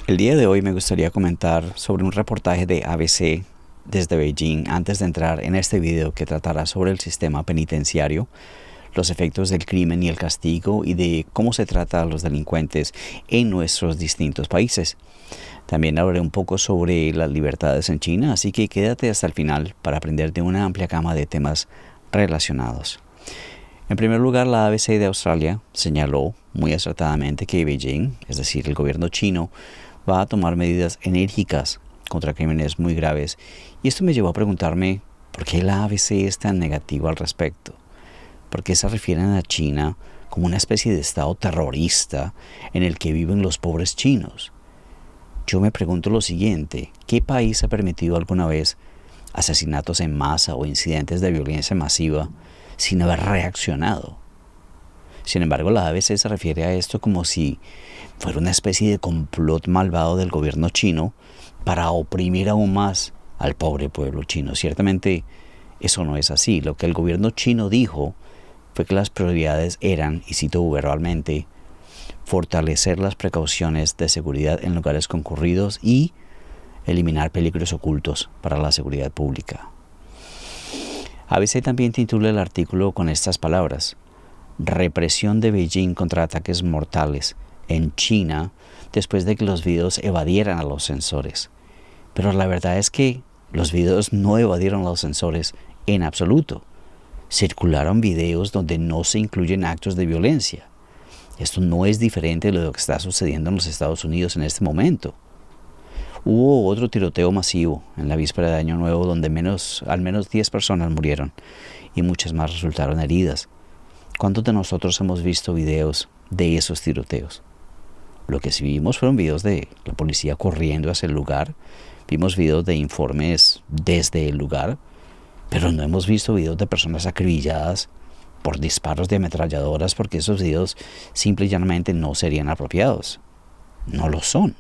El día de hoy me gustaría comentar sobre un reportaje de ABC desde Beijing antes de entrar en este video que tratará sobre el sistema penitenciario, los efectos del crimen y el castigo y de cómo se trata a los delincuentes en nuestros distintos países. También hablaré un poco sobre las libertades en China, así que quédate hasta el final para aprender de una amplia gama de temas relacionados. En primer lugar, la ABC de Australia señaló muy acertadamente que Beijing, es decir, el gobierno chino, va a tomar medidas enérgicas contra crímenes muy graves. Y esto me llevó a preguntarme por qué la ABC es tan negativa al respecto. ¿Por qué se refieren a China como una especie de estado terrorista en el que viven los pobres chinos? Yo me pregunto lo siguiente: ¿qué país ha permitido alguna vez asesinatos en masa o incidentes de violencia masiva sin haber reaccionado? Sin embargo, la ABC se refiere a esto como si fuera una especie de complot malvado del gobierno chino para oprimir aún más al pobre pueblo chino. Ciertamente, eso no es así. Lo que el gobierno chino dijo fue que las prioridades eran, y cito verbalmente, fortalecer las precauciones de seguridad en lugares concurridos y eliminar peligros ocultos para la seguridad pública. ABC también titula el artículo con estas palabras: represión de Beijing contra ataques mortales en China después de que los videos evadieran a los censores. Pero la verdad es que los videos no evadieron a los censores en absoluto. Circularon videos donde no se incluyen actos de violencia. Esto no es diferente de lo que está sucediendo en los Estados Unidos en este momento. Hubo otro tiroteo masivo en la víspera de Año Nuevo donde al menos 10 personas murieron y muchas más resultaron heridas. ¿Cuántos de nosotros hemos visto videos de esos tiroteos? Lo que sí vimos fueron videos de la policía corriendo hacia el lugar. Vimos videos de informes desde el lugar, pero no hemos visto videos de personas acribilladas por disparos de ametralladoras, porque esos videos simple y llanamente no serían apropiados. No lo son.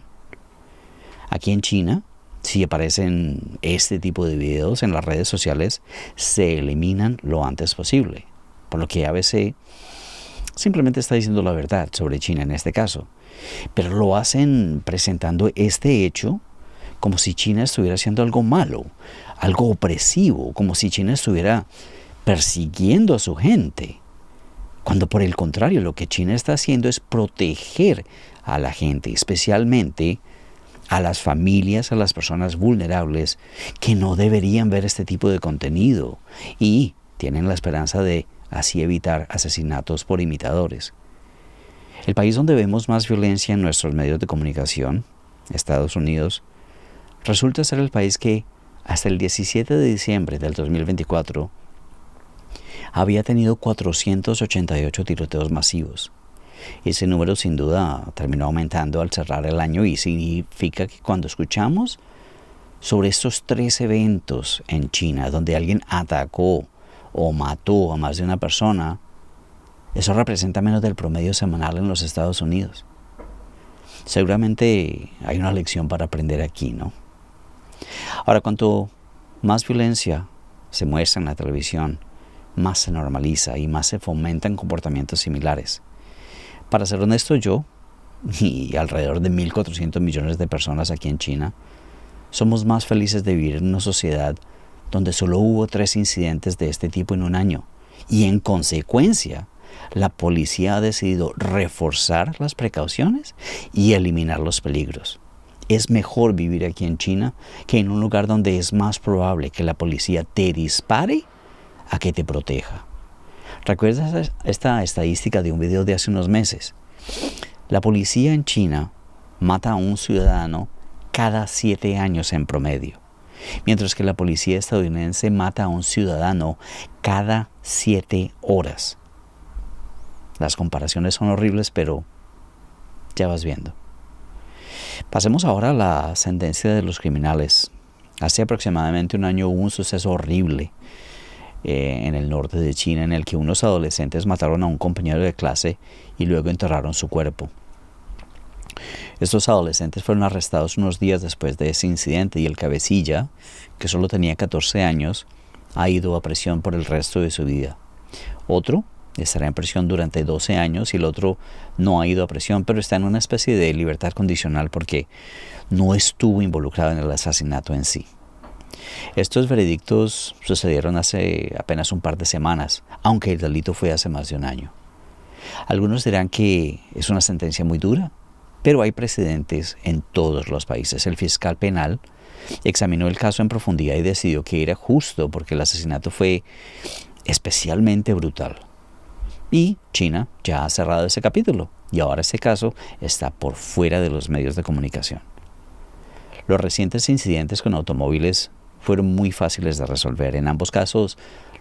Aquí en China, si aparecen este tipo de videos en las redes sociales, se eliminan lo antes posible. Por lo que ABC simplemente está diciendo la verdad sobre China en este caso. Pero lo hacen presentando este hecho como si China estuviera haciendo algo malo, algo opresivo, como si China estuviera persiguiendo a su gente. Cuando por el contrario, lo que China está haciendo es proteger a la gente, especialmente a las familias, a las personas vulnerables que no deberían ver este tipo de contenido y tienen la esperanza de así evitar asesinatos por imitadores. El país donde vemos más violencia en nuestros medios de comunicación, Estados Unidos, resulta ser el país que hasta el 17 de diciembre del 2024 había tenido 488 tiroteos masivos. Ese número sin duda terminó aumentando al cerrar el año y significa que cuando escuchamos sobre estos 3 eventos en China donde alguien atacó o mató a más de una persona, eso representa menos del promedio semanal en los Estados Unidos. Seguramente hay una lección para aprender aquí, ¿no? Ahora, cuanto más violencia se muestra en la televisión, más se normaliza y más se fomentan comportamientos similares. Para ser honesto, yo y alrededor de 1.400 millones de personas aquí en China somos más felices de vivir en una sociedad donde solo hubo 3 incidentes de este tipo en un año. Y en consecuencia, la policía ha decidido reforzar las precauciones y eliminar los peligros. Es mejor vivir aquí en China que en un lugar donde es más probable que la policía te dispare a que te proteja. ¿Recuerdas esta estadística de un video de hace unos meses? La policía en China mata a un ciudadano cada 7 años en promedio, mientras que la policía estadounidense mata a un ciudadano cada 7 horas. Las comparaciones son horribles, pero ya vas viendo. Pasemos ahora a la sentencia de los criminales. Hace aproximadamente un año hubo un suceso horrible en el norte de China en el que unos adolescentes mataron a un compañero de clase y luego enterraron su cuerpo. Estos adolescentes fueron arrestados unos días después de ese incidente y el cabecilla, que solo tenía 14 años, ha ido a prisión por el resto de su vida. Otro, estará en prisión durante 12 años y el otro no ha ido a prisión, pero está en una especie de libertad condicional porque no estuvo involucrado en el asesinato en sí. Estos veredictos sucedieron hace apenas un par de semanas, aunque el delito fue hace más de un año. Algunos dirán que es una sentencia muy dura, pero hay precedentes en todos los países. El fiscal penal examinó el caso en profundidad y decidió que era justo porque el asesinato fue especialmente brutal. Y China ya ha cerrado ese capítulo y ahora ese caso está por fuera de los medios de comunicación. Los recientes incidentes con automóviles fueron muy fáciles de resolver. En ambos casos,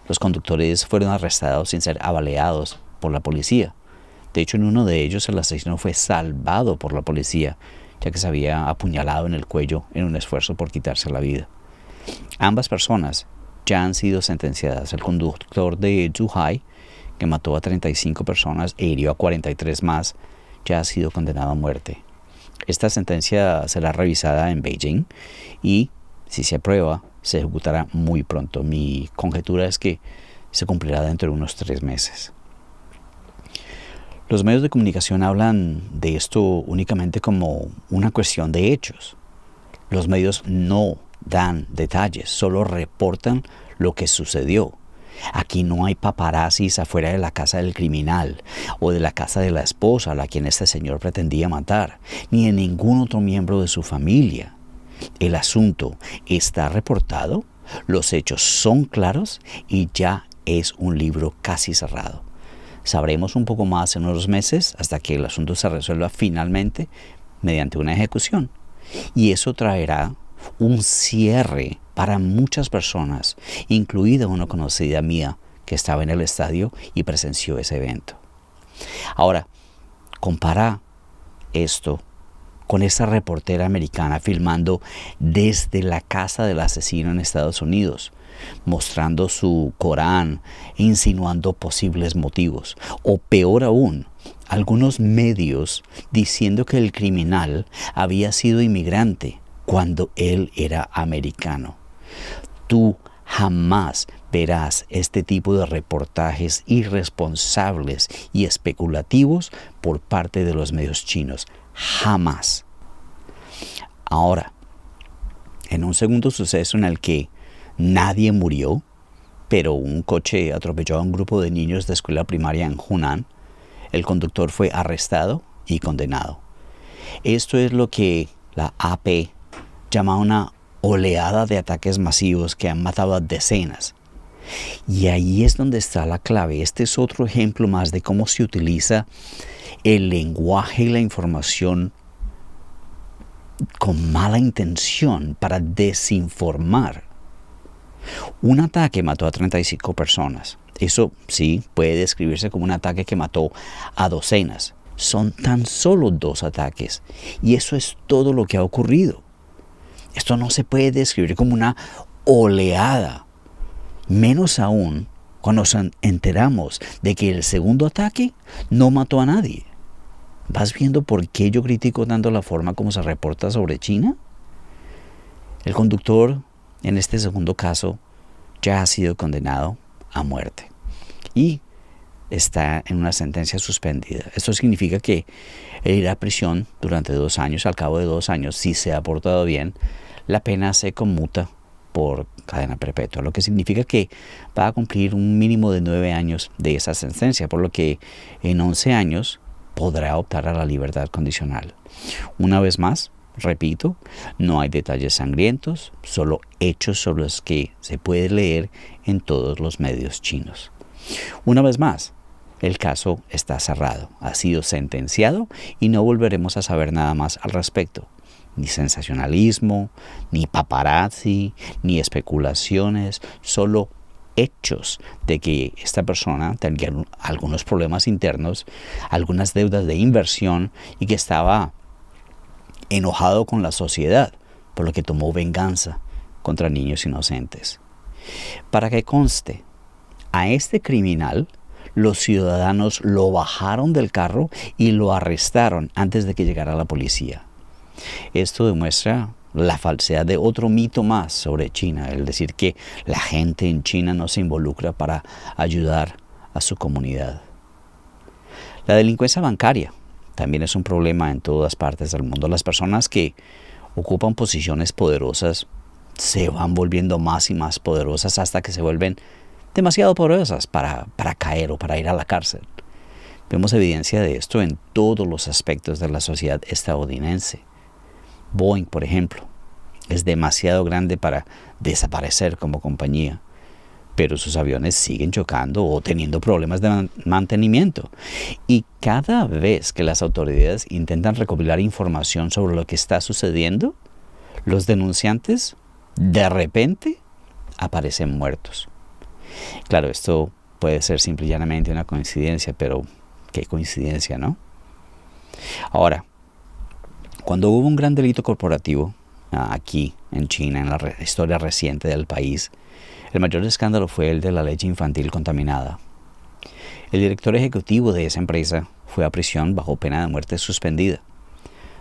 los conductores fueron arrestados sin ser avaleados por la policía. De hecho, en uno de ellos el asesino fue salvado por la policía, ya que se había apuñalado en el cuello en un esfuerzo por quitarse la vida. Ambas personas ya han sido sentenciadas. El conductor de Zhuhai, que mató a 35 personas e hirió a 43 más, ya ha sido condenado a muerte. Esta sentencia será revisada en Beijing y, si se aprueba, se ejecutará muy pronto. Mi conjetura es que se cumplirá dentro de unos 3 meses. Los medios de comunicación hablan de esto únicamente como una cuestión de hechos. Los medios no dan detalles, solo reportan lo que sucedió. Aquí no hay paparazzis afuera de la casa del criminal o de la casa de la esposa a la quien este señor pretendía matar, ni de ningún otro miembro de su familia. El asunto está reportado, los hechos son claros y ya es un libro casi cerrado. Sabremos un poco más en unos meses hasta que el asunto se resuelva finalmente mediante una ejecución. Y eso traerá un cierre para muchas personas, incluida una conocida mía que estaba en el estadio y presenció ese evento. Ahora, compara esto con esa reportera americana filmando desde la casa del asesino en Estados Unidos, mostrando su Corán e insinuando posibles motivos. O peor aún, algunos medios diciendo que el criminal había sido inmigrante cuando él era americano. Tú jamás verás este tipo de reportajes irresponsables y especulativos por parte de los medios chinos. Jamás. Ahora, en un segundo suceso en el que nadie murió, pero un coche atropelló a un grupo de niños de escuela primaria en Hunan, el conductor fue arrestado y condenado. Esto es lo que la AP llama una oleada de ataques masivos que han matado a decenas. Y ahí es donde está la clave. Este es otro ejemplo más de cómo se utiliza el lenguaje y la información con mala intención para desinformar. Un ataque mató a 35 personas. Eso sí puede describirse como un ataque que mató a docenas. Son tan solo 2 ataques. Y eso es todo lo que ha ocurrido. Esto no se puede describir como una oleada. Menos aún cuando nos enteramos de que el segundo ataque no mató a nadie. ¿Vas viendo por qué yo critico tanto la forma como se reporta sobre China? El conductor, en este segundo caso, ya ha sido condenado a muerte y está en una sentencia suspendida. Esto significa que él irá a prisión durante 2 años. Al cabo de 2 años, si se ha portado bien, la pena se conmuta por cadena perpetua, lo que significa que va a cumplir un mínimo de 9 años de esa sentencia, por lo que en 11 años podrá optar a la libertad condicional. Una vez más, repito, no hay detalles sangrientos, solo hechos sobre los que se puede leer en todos los medios chinos. Una vez más, el caso está cerrado, ha sido sentenciado y no volveremos a saber nada más al respecto. Ni sensacionalismo, ni paparazzi, ni especulaciones, solo hechos de que esta persona tenía algunos problemas internos, algunas deudas de inversión y que estaba enojado con la sociedad, por lo que tomó venganza contra niños inocentes. Para que conste, a este criminal los ciudadanos lo bajaron del carro y lo arrestaron antes de que llegara la policía. Esto demuestra la falsedad de otro mito más sobre China, el decir que la gente en China no se involucra para ayudar a su comunidad. La delincuencia bancaria también es un problema en todas partes del mundo. Las personas que ocupan posiciones poderosas se van volviendo más y más poderosas hasta que se vuelven demasiado poderosas para caer o para ir a la cárcel. Vemos evidencia de esto en todos los aspectos de la sociedad estadounidense. Boeing, por ejemplo, es demasiado grande para desaparecer como compañía, pero sus aviones siguen chocando o teniendo problemas de mantenimiento. Y cada vez que las autoridades intentan recopilar información sobre lo que está sucediendo, los denunciantes de repente aparecen muertos. Claro, esto puede ser simple y llanamente una coincidencia, pero qué coincidencia, ¿no? Ahora, cuando hubo un gran delito corporativo aquí en China, en la historia reciente del país, el mayor escándalo fue el de la leche infantil contaminada. El director ejecutivo de esa empresa fue a prisión bajo pena de muerte suspendida.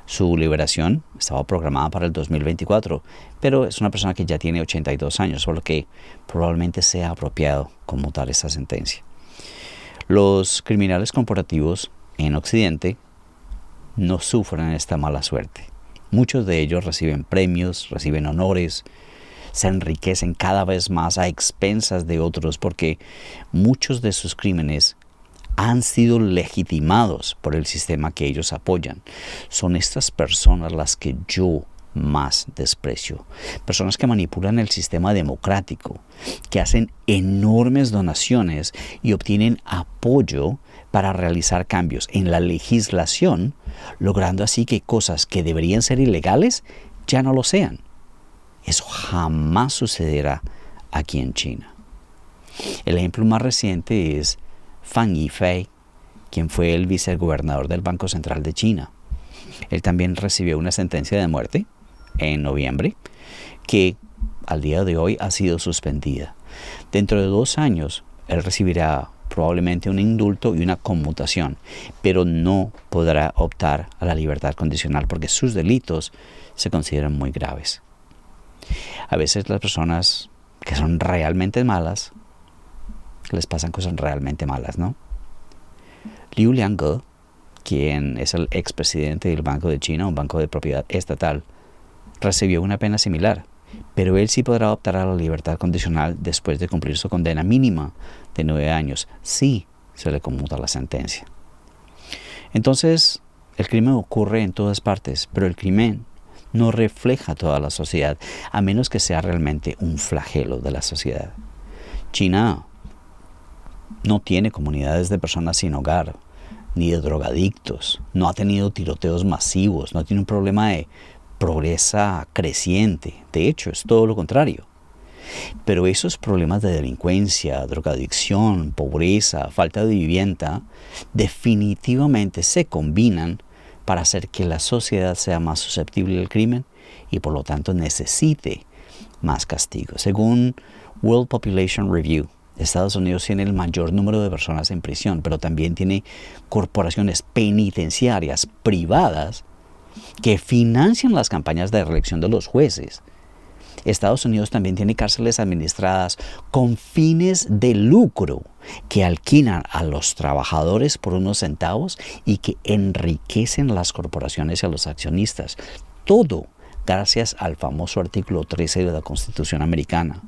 Su liberación estaba programada para el 2024, pero es una persona que ya tiene 82 años, por lo que probablemente sea apropiado conmutar esa sentencia. Los criminales corporativos en Occidente no sufren esta mala suerte. Muchos de ellos reciben premios, reciben honores, se enriquecen cada vez más a expensas de otros porque muchos de sus crímenes han sido legitimados por el sistema que ellos apoyan. Son estas personas las que yo más desprecio. Personas que manipulan el sistema democrático, que hacen enormes donaciones y obtienen apoyo para realizar cambios en la legislación, logrando así que cosas que deberían ser ilegales ya no lo sean. Eso jamás sucederá aquí en China. El ejemplo más reciente es Fan Yifei, quien fue el vicegobernador del Banco Central de China. Él también recibió una sentencia de muerte en noviembre, que al día de hoy ha sido suspendida. Dentro de 2 años, él recibirá probablemente un indulto y una conmutación, pero no podrá optar a la libertad condicional porque sus delitos se consideran muy graves. A veces las personas que son realmente malas, les pasan cosas realmente malas, ¿no? Liu Liangge, quien es el expresidente del Banco de China, un banco de propiedad estatal, recibió una pena similar, pero él sí podrá optar a la libertad condicional después de cumplir su condena mínima de 9 años. Sí se le conmuta la sentencia. Entonces, el crimen ocurre en todas partes, pero el crimen no refleja toda la sociedad, a menos que sea realmente un flagelo de la sociedad. China no tiene comunidades de personas sin hogar, ni de drogadictos, no ha tenido tiroteos masivos, no tiene un problema de pobreza creciente. De hecho, es todo lo contrario. Pero esos problemas de delincuencia, drogadicción, pobreza, falta de vivienda, definitivamente se combinan para hacer que la sociedad sea más susceptible al crimen y por lo tanto necesite más castigo. Según World Population Review, Estados Unidos tiene el mayor número de personas en prisión, pero también tiene corporaciones penitenciarias privadas que financian las campañas de reelección de los jueces. Estados Unidos también tiene cárceles administradas con fines de lucro que alquilan a los trabajadores por unos centavos y que enriquecen a las corporaciones y a los accionistas. Todo gracias al famoso artículo 13 de la Constitución americana.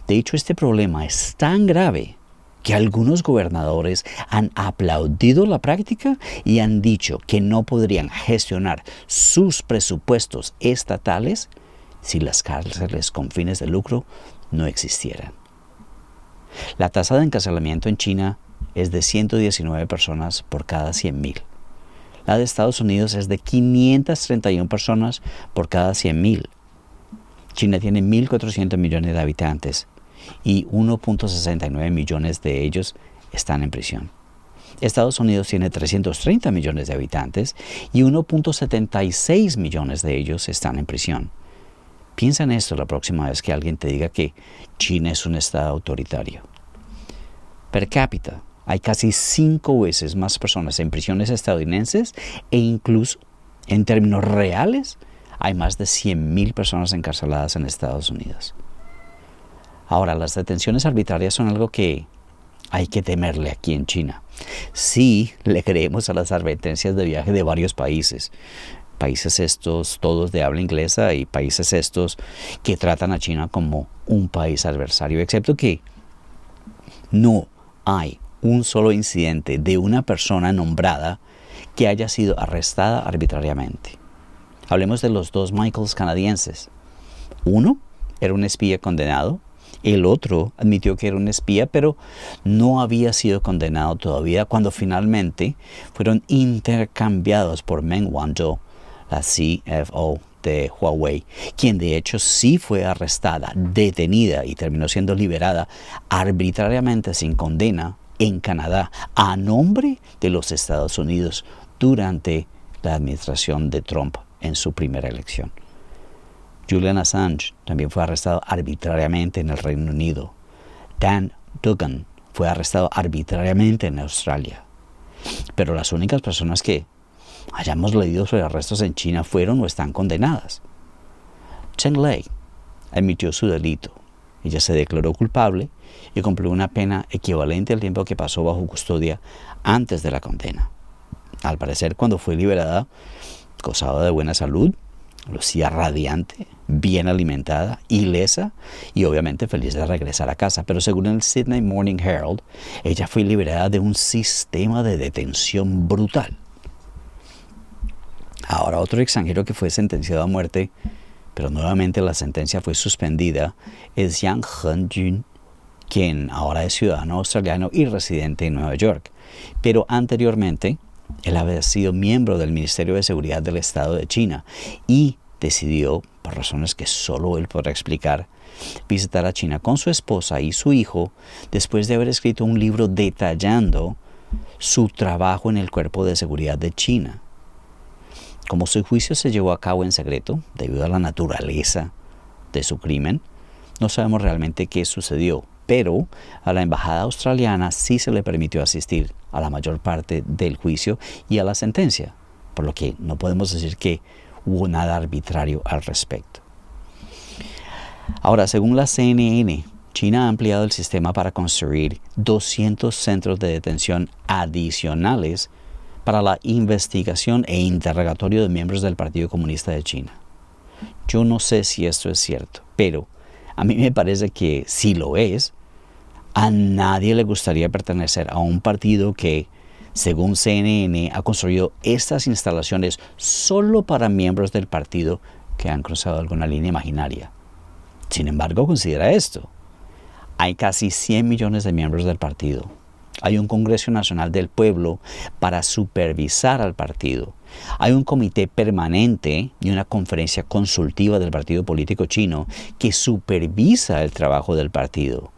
De hecho, este problema es tan grave que algunos gobernadores han aplaudido la práctica y han dicho que no podrían gestionar sus presupuestos estatales si las cárceles con fines de lucro no existieran. La tasa de encarcelamiento en China es de 119 personas por cada 100,000. La de Estados Unidos es de 531 personas por cada 100,000. China tiene 1.400 millones de habitantes y 1.69 millones de ellos están en prisión. Estados Unidos tiene 330 millones de habitantes y 1.76 millones de ellos están en prisión. Piensa en esto la próxima vez que alguien te diga que China es un estado autoritario. Per cápita, hay casi 5 veces más personas en prisiones estadounidenses e incluso en términos reales hay más de 100,000 personas encarceladas en Estados Unidos. Ahora, las detenciones arbitrarias son algo que hay que temerle aquí en China. Sí le creemos a las advertencias de viaje de varios países. Países estos todos de habla inglesa y países estos que tratan a China como un país adversario, excepto que no hay un solo incidente de una persona nombrada que haya sido arrestada arbitrariamente. Hablemos de los dos Michaels canadienses. Uno era un espía condenado. El otro admitió que era un espía, pero no había sido condenado todavía cuando finalmente fueron intercambiados por Meng Wanzhou, la CFO de Huawei, quien de hecho sí fue arrestada, detenida y terminó siendo liberada arbitrariamente sin condena en Canadá a nombre de los Estados Unidos durante la administración de Trump en su primera elección. Julian Assange también fue arrestado arbitrariamente en el Reino Unido. Dan Duggan fue arrestado arbitrariamente en Australia. Pero las únicas personas que hayamos leído sobre arrestos en China fueron o están condenadas. Chen Lei admitió su delito. Ella se declaró culpable y cumplió una pena equivalente al tiempo que pasó bajo custodia antes de la condena. Al parecer, cuando fue liberada, gozaba de buena salud, lucía radiante, bien alimentada, ilesa y obviamente feliz de regresar a casa. Pero según el Sydney Morning Herald, ella fue liberada de un sistema de detención brutal. Ahora, otro extranjero que fue sentenciado a muerte, pero nuevamente la sentencia fue suspendida, es Yang Hengjun, quien ahora es ciudadano australiano y residente en Nueva York. Pero anteriormente, él había sido miembro del Ministerio de Seguridad del Estado de China y decidió, por razones que solo él podrá explicar, visitar a China con su esposa y su hijo después de haber escrito un libro detallando su trabajo en el Cuerpo de Seguridad de China. Como su juicio se llevó a cabo en secreto, debido a la naturaleza de su crimen, no sabemos realmente qué sucedió, pero a la embajada australiana sí se le permitió asistir a la mayor parte del juicio y a la sentencia, por lo que no podemos decir que hubo nada arbitrario al respecto. Ahora, según la CNN, China ha ampliado el sistema para construir 200 centros de detención adicionales para la investigación e interrogatorio de miembros del Partido Comunista de China. Yo no sé si esto es cierto, pero a mí me parece que si lo es, a nadie le gustaría pertenecer a un partido que, según CNN, ha construido estas instalaciones solo para miembros del partido que han cruzado alguna línea imaginaria. Sin embargo, considera esto. Hay casi 100 millones de miembros del partido. Hay un Congreso Nacional del Pueblo para supervisar al partido. Hay un comité permanente y una conferencia consultiva del partido político chino que supervisa el trabajo del partido.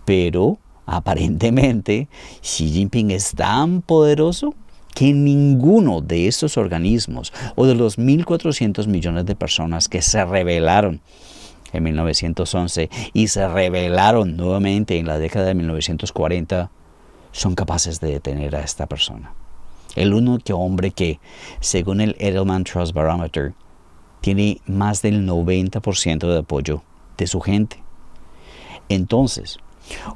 Pero, aparentemente, Xi Jinping es tan poderoso que ninguno de estos organismos o de los 1.400 millones de personas que se rebelaron en 1911 y se rebelaron nuevamente en la década de 1940 son capaces de detener a esta persona. El único hombre que, según el Edelman Trust Barometer, tiene más del 90% de apoyo de su gente. Entonces,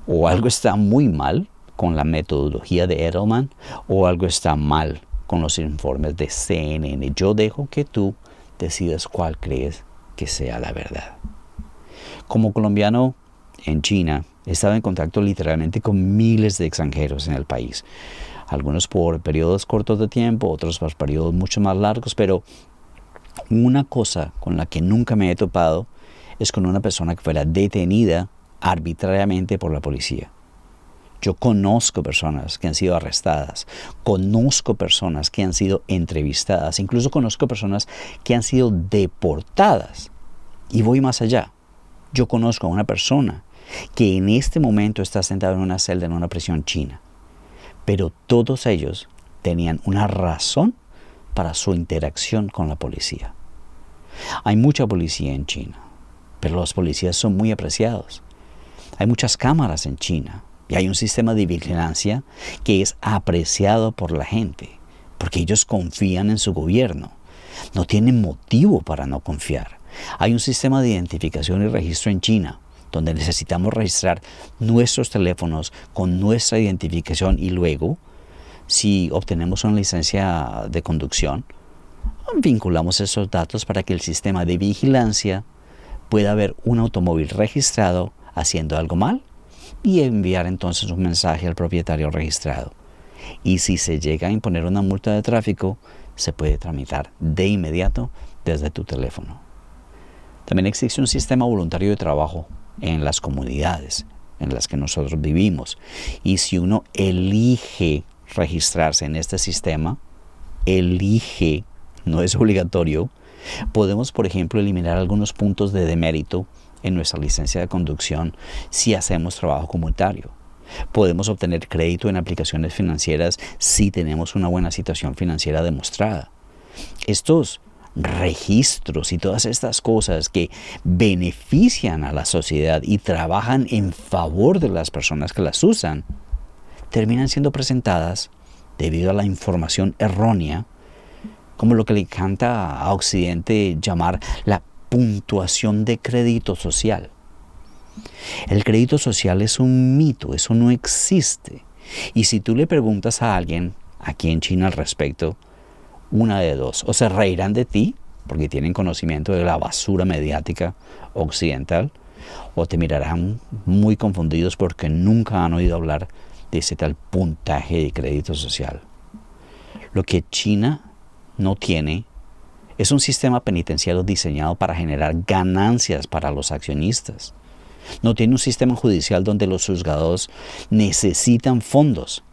o algo está muy mal con la metodología de Edelman, o algo está mal con los informes de CNN. Yo dejo que tú decidas cuál crees que sea la verdad. Como colombiano en China, estaba en contacto literalmente con miles de extranjeros en el país. Algunos por periodos cortos de tiempo, otros por periodos mucho más largos, pero una cosa con la que nunca me he topado es con una persona que fuera detenida arbitrariamente por la policía. Yo conozco personas que han sido arrestadas, conozco personas que han sido entrevistadas, incluso conozco personas que han sido deportadas. Y voy más allá. Yo conozco a una persona que en este momento está sentado en una celda en una prisión china. Pero todos ellos tenían una razón para su interacción con la policía. Hay mucha policía en China, pero los policías son muy apreciados. Hay muchas cámaras en China y hay un sistema de vigilancia que es apreciado por la gente, porque ellos confían en su gobierno. No tienen motivo para no confiar. Hay un sistema de identificación y registro en China donde necesitamos registrar nuestros teléfonos con nuestra identificación y luego, si obtenemos una licencia de conducción, vinculamos esos datos para que el sistema de vigilancia pueda ver un automóvil registrado haciendo algo mal y enviar entonces un mensaje al propietario registrado. Y si se llega a imponer una multa de tráfico, se puede tramitar de inmediato desde tu teléfono. También existe un sistema voluntario de trabajo en las comunidades en las que nosotros vivimos. Y si uno elige registrarse en este sistema, no es obligatorio, podemos, por ejemplo, eliminar algunos puntos de demérito en nuestra licencia de conducción si hacemos trabajo comunitario. Podemos obtener crédito en aplicaciones financieras si tenemos una buena situación financiera demostrada. Estos registros y todas estas cosas que benefician a la sociedad y trabajan en favor de las personas que las usan, terminan siendo presentadas, debido a la información errónea, como lo que le encanta a Occidente llamar la puntuación de crédito social. El crédito social es un mito, eso no existe. Y si tú le preguntas a alguien aquí en China al respecto, una de dos: o se reirán de ti porque tienen conocimiento de la basura mediática occidental, o te mirarán muy confundidos porque nunca han oído hablar de ese tal puntaje de crédito social. Lo que China no tiene es un sistema penitenciario diseñado para generar ganancias para los accionistas. No tiene un sistema judicial donde los juzgados necesitan fondos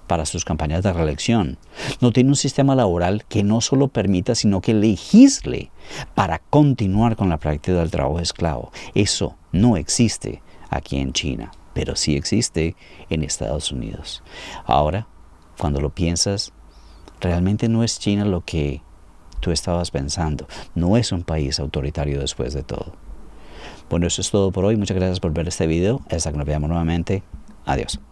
para sus campañas de reelección. No tiene un sistema laboral que no solo permita, sino que legisle para continuar con la práctica del trabajo esclavo. Eso no existe aquí en China, pero sí existe en Estados Unidos. Ahora, cuando lo piensas, realmente no es China lo que tú estabas pensando. No es un país autoritario después de todo. Bueno, eso es todo por hoy. Muchas gracias por ver este video. Hasta que nos veamos nuevamente. Adiós.